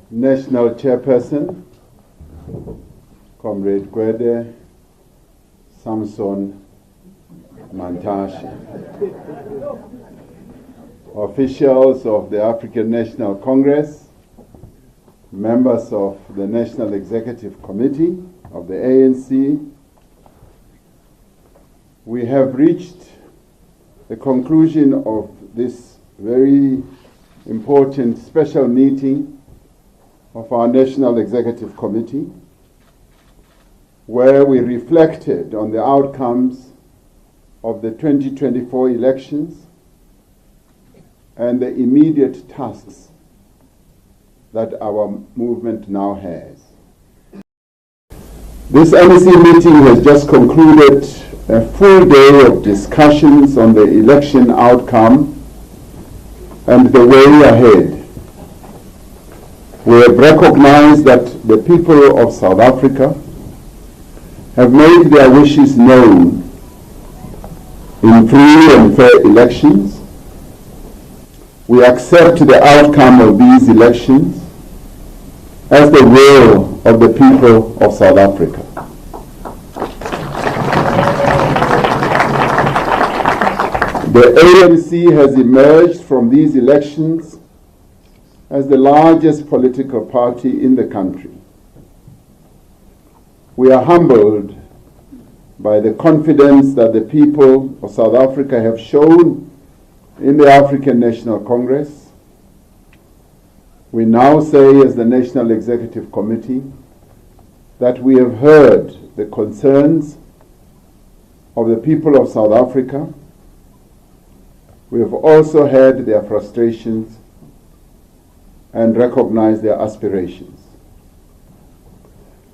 National Chairperson, Comrade Gwede Samson Mantashe, officials of the African National Congress, members of the National Executive Committee of the ANC, we have reached the conclusion of this very important special meeting of our National Executive Committee, where we reflected on the outcomes of the 2024 elections and the immediate tasks that our movement now has. This NEC meeting has just concluded a full day of discussions on the election outcome and the way ahead. We have recognized that the people of South Africa have made their wishes known in free and fair elections. We accept the outcome of these elections as the will of the people of South Africa. The ANC has emerged from these elections as the largest political party in the country. We are humbled by the confidence that the people of South Africa have shown in the African National Congress. We now say, as the National Executive Committee, that we have heard the concerns of the people of South Africa. We have also heard their frustrations and recognized their aspirations.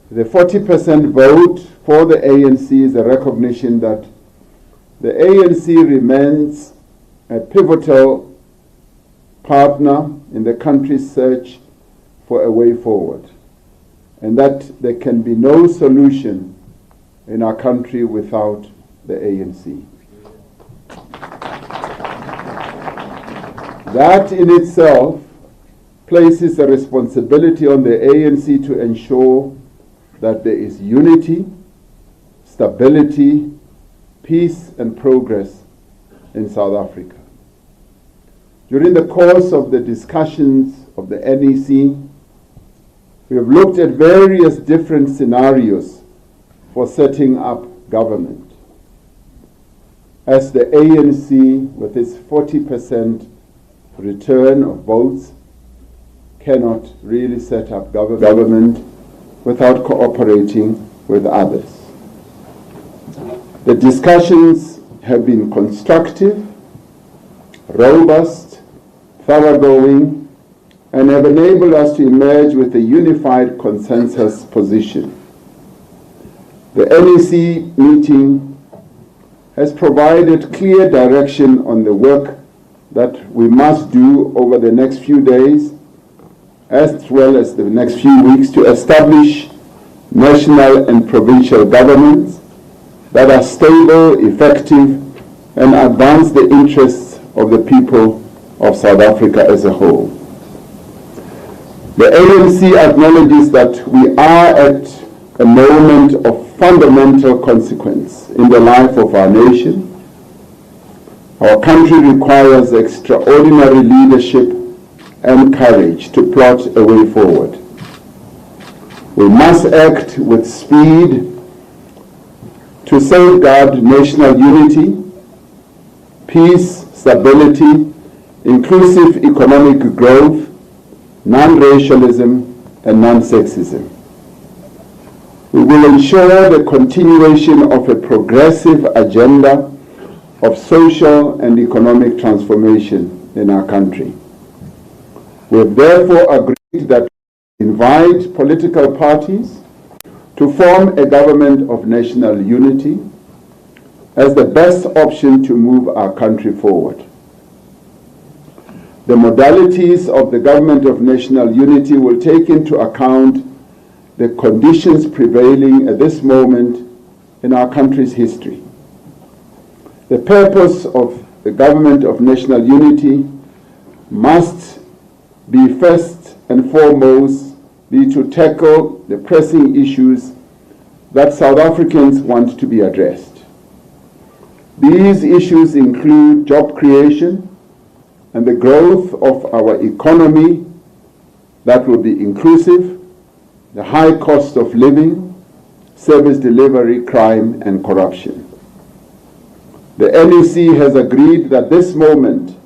The 40% vote for the ANC is a recognition that the ANC remains a pivotal partner in the country's search for a way forward, and that there can be no solution in our country without the ANC. That in itself places a responsibility on the ANC to ensure that there is unity, stability, peace and progress in South Africa. During the course of the discussions of the NEC, we have looked at various different scenarios for setting up government. As the ANC, with its 40% return of votes, cannot really set up government without cooperating with others. The discussions have been constructive, robust, thoroughgoing, and have enabled us to emerge with a unified consensus position. The NEC meeting has provided clear direction on the work that we must do over the next few days, as well as the next few weeks, to establish national and provincial governments that are stable, effective, and advance the interests of the people of South Africa as a whole. The ANC acknowledges that we are at a moment of fundamental consequence in the life of our nation. Our country requires extraordinary leadership and courage to plot a way forward. We must act with speed to safeguard national unity, peace, stability, inclusive economic growth, non-racialism, and non-sexism. We will ensure the continuation of a progressive agenda of social and economic transformation in our country. We have therefore agreed that we invite political parties to form a government of national unity as the best option to move our country forward. The modalities of the government of national unity will take into account the conditions prevailing at this moment in our country's history. The purpose of the government of national unity must be first and foremost be to tackle the pressing issues that South Africans want to be addressed. These issues include job creation and the growth of our economy that will be inclusive, the high cost of living, service delivery, crime, and corruption. The NEC has agreed that this moment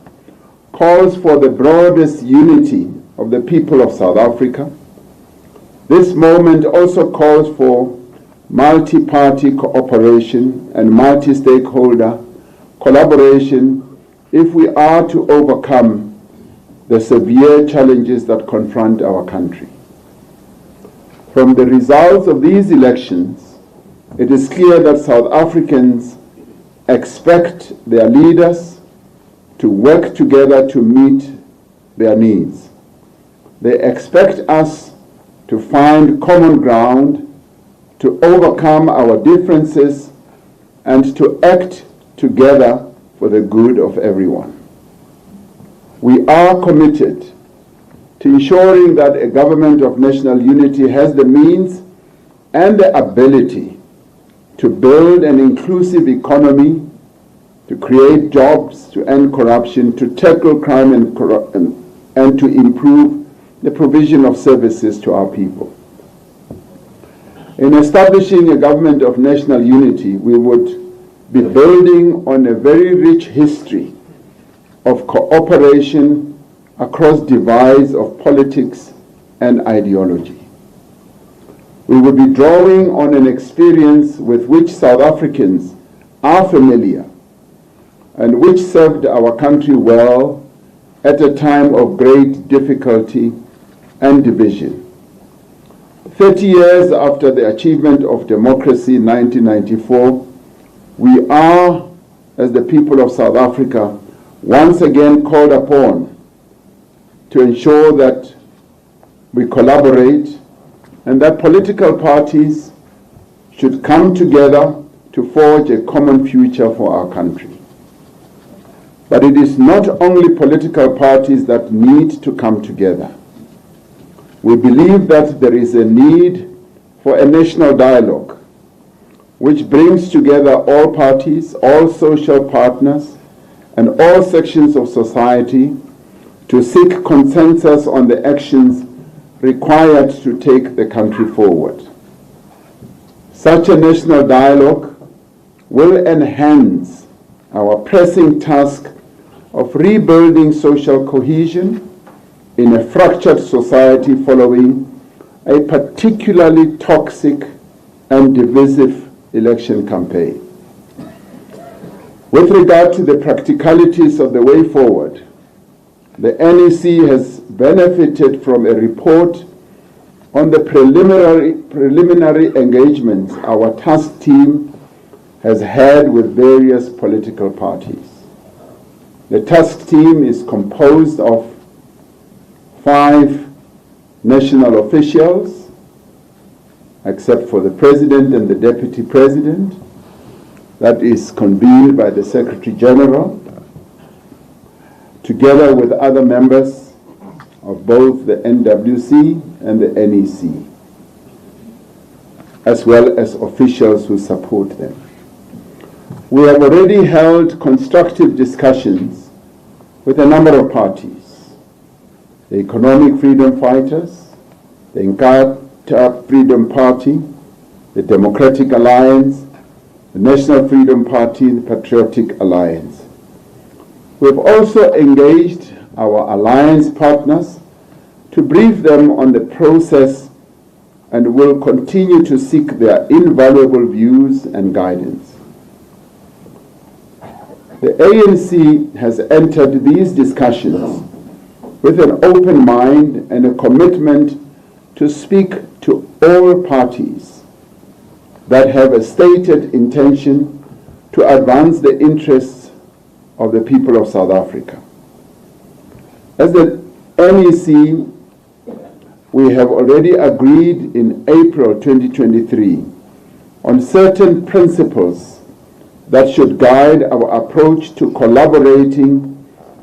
calls for the broadest unity of the people of South Africa. This moment also calls for multi-party cooperation and multi-stakeholder collaboration if we are to overcome the severe challenges that confront our country. From the results of these elections, it is clear that South Africans expect their leaders to work together to meet their needs. They expect us to find common ground, to overcome our differences, and to act together for the good of everyone. We are committed to ensuring that a government of national unity has the means and the ability to build an inclusive economy, to create jobs, to end corruption, to tackle crime and to improve the provision of services to our people. In establishing a government of national unity, we would be building on a very rich history of cooperation across divides of politics and ideology. We would be drawing on an experience with which South Africans are familiar and which served our country well at a time of great difficulty and division. 30 years after the achievement of democracy in 1994, we are, as the people of South Africa, once again called upon to ensure that we collaborate and that political parties should come together to forge a common future for our country. But it is not only political parties that need to come together. We believe that there is a need for a national dialogue which brings together all parties, all social partners, and all sections of society to seek consensus on the actions required to take the country forward. Such a national dialogue will enhance our pressing task of rebuilding social cohesion in a fractured society following a particularly toxic and divisive election campaign. With regard to the practicalities of the way forward, the NEC has benefited from a report on the preliminary engagements our task team has had with various political parties. The task team is composed of 5 national officials, except for the President and the Deputy President, that is convened by the Secretary General, together with other members of both the NWC and the NEC, as well as officials who support them. We have already held constructive discussions with a number of parties: the Economic Freedom Fighters, the Inkatha Freedom Party, the Democratic Alliance, the National Freedom Party, the Patriotic Alliance. We have also engaged our alliance partners to brief them on the process and will continue to seek their invaluable views and guidance. The ANC has entered these discussions with an open mind and a commitment to speak to all parties that have a stated intention to advance the interests of the people of South Africa. As the NEC, we have already agreed in April 2023 on certain principles that should guide our approach to collaborating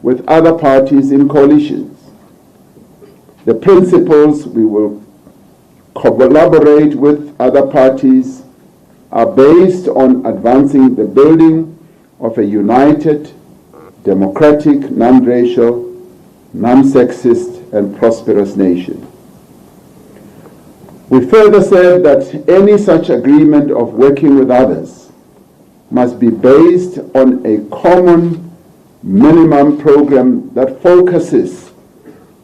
with other parties in coalitions. The principles we will collaborate with other parties are based on advancing the building of a united, democratic, non-racial, non-sexist, and prosperous nation. We further said that any such agreement of working with others must be based on a common minimum program that focuses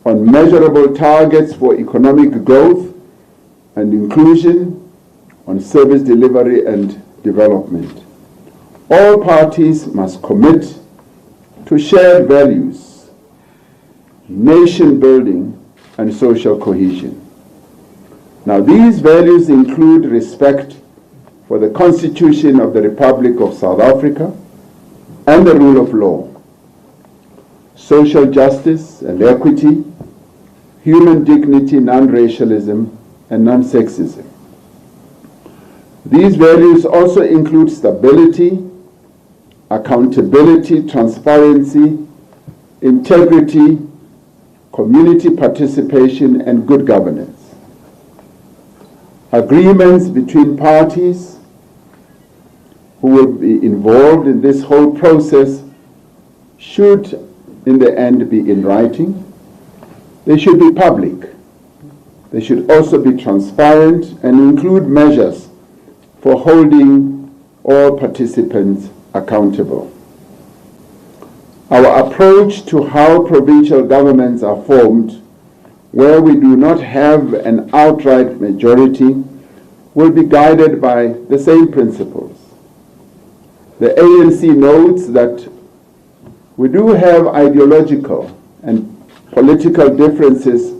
on measurable targets for economic growth and inclusion, on service delivery and development. All parties must commit to shared values, nation building, and social cohesion. Now, these values include respect for the Constitution of the Republic of South Africa and the rule of law, social justice and equity, human dignity, non-racialism, and non-sexism. These values also include stability, accountability, transparency, integrity, community participation, and good governance. Agreements between parties who will be involved in this whole process should, in the end, be in writing. They should be public. They should also be transparent and include measures for holding all participants accountable. Our approach to how provincial governments are formed, where we do not have an outright majority, will be guided by the same principles. The ANC notes that we do have ideological and political differences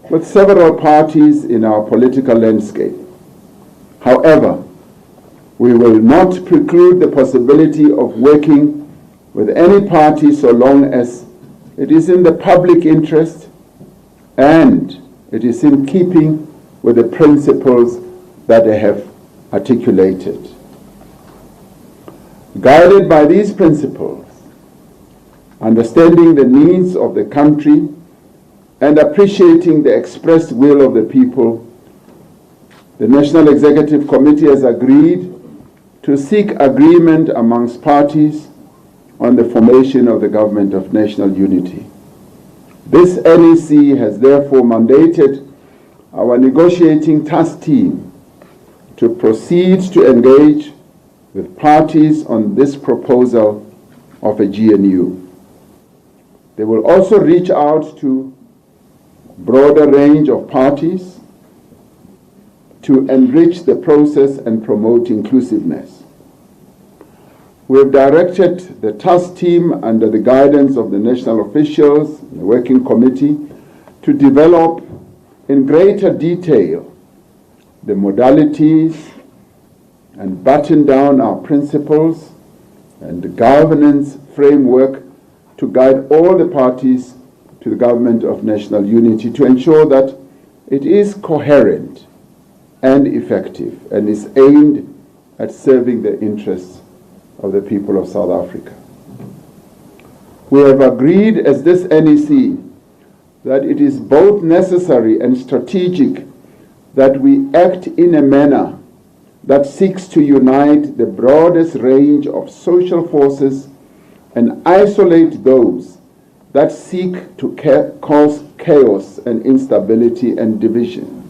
with several parties in our political landscape. However, we will not preclude the possibility of working with any party so long as it is in the public interest and it is in keeping with the principles that they have articulated. Guided by these principles, understanding the needs of the country and appreciating the expressed will of the people, the National Executive Committee has agreed to seek agreement amongst parties on the formation of the Government of National Unity. This NEC has therefore mandated our negotiating task team to proceed to engage with parties on this proposal of a GNU. They will also reach out to a broader range of parties to enrich the process and promote inclusiveness. We have directed the task team under the guidance of the national officials, the working committee, to develop in greater detail the modalities and button down our principles and the governance framework to guide all the parties to the Government of National Unity to ensure that it is coherent and effective and is aimed at serving the interests of the people of South Africa. We have agreed as this NEC that it is both necessary and strategic that we act in a manner that seeks to unite the broadest range of social forces and isolate those that seek to cause chaos and instability and division.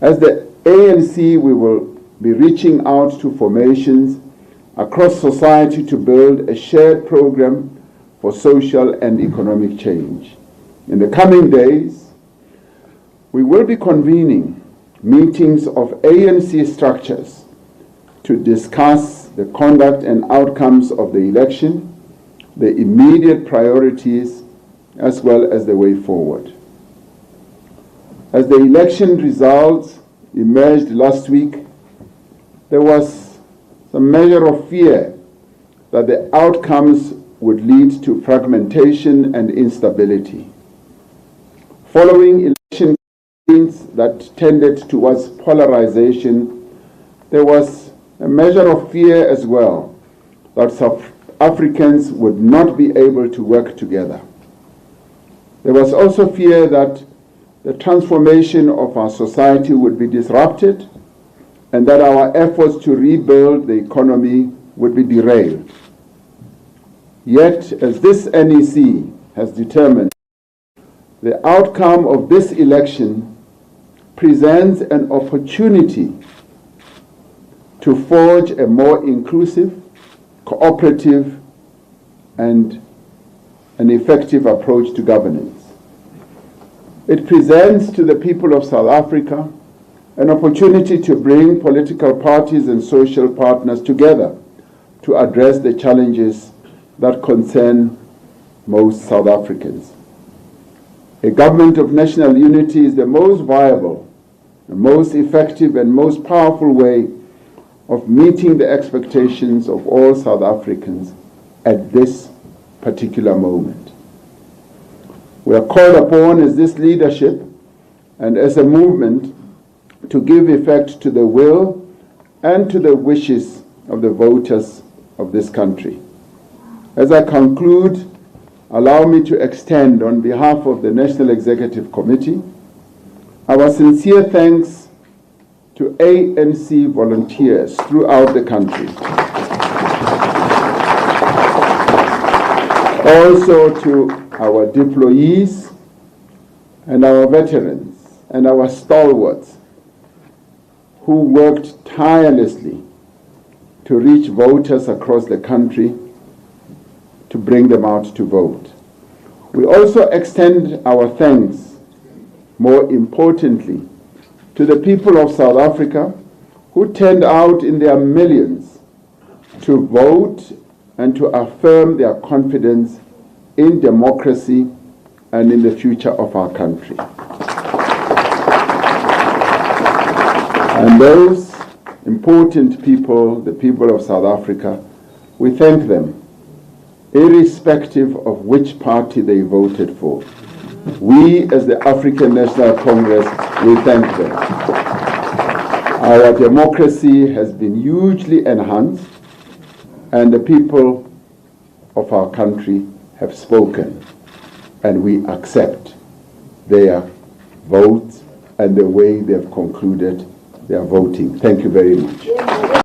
As the ANC, we will be reaching out to formations across society to build a shared program for social and economic change. In the coming days, we will be convening meetings of ANC structures to discuss the conduct and outcomes of the election, the immediate priorities, as well as the way forward. As the election results emerged last week, there was some measure of fear that the outcomes would lead to fragmentation and instability. Following election campaigns that tended towards polarization, there was a measure of fear as well that Africans would not be able to work together. There was also fear that the transformation of our society would be disrupted and that our efforts to rebuild the economy would be derailed. Yet, as this NEC has determined, the outcome of this election presents an opportunity to forge a more inclusive, cooperative, and an effective approach to governance. It presents to the people of South Africa an opportunity to bring political parties and social partners together to address the challenges that concern most South Africans. A government of national unity is the most viable, the most effective, and most powerful way of meeting the expectations of all South Africans at this particular moment. We are called upon as this leadership and as a movement to give effect to the will and to the wishes of the voters of this country. As I conclude, allow me to extend on behalf of the National Executive Committee our sincere thanks to ANC volunteers throughout the country. Also to our deployees and our veterans and our stalwarts who worked tirelessly to reach voters across the country to bring them out to vote. We also extend our thanks, more importantly, to the people of South Africa who turned out in their millions to vote and to affirm their confidence in democracy and in the future of our country. And those important people, the people of South Africa, we thank them, irrespective of which party they voted for. We, as the African National Congress, we thank them. Our democracy has been hugely enhanced, and the people of our country have spoken, and we accept their votes and the way they have concluded their voting. Thank you very much.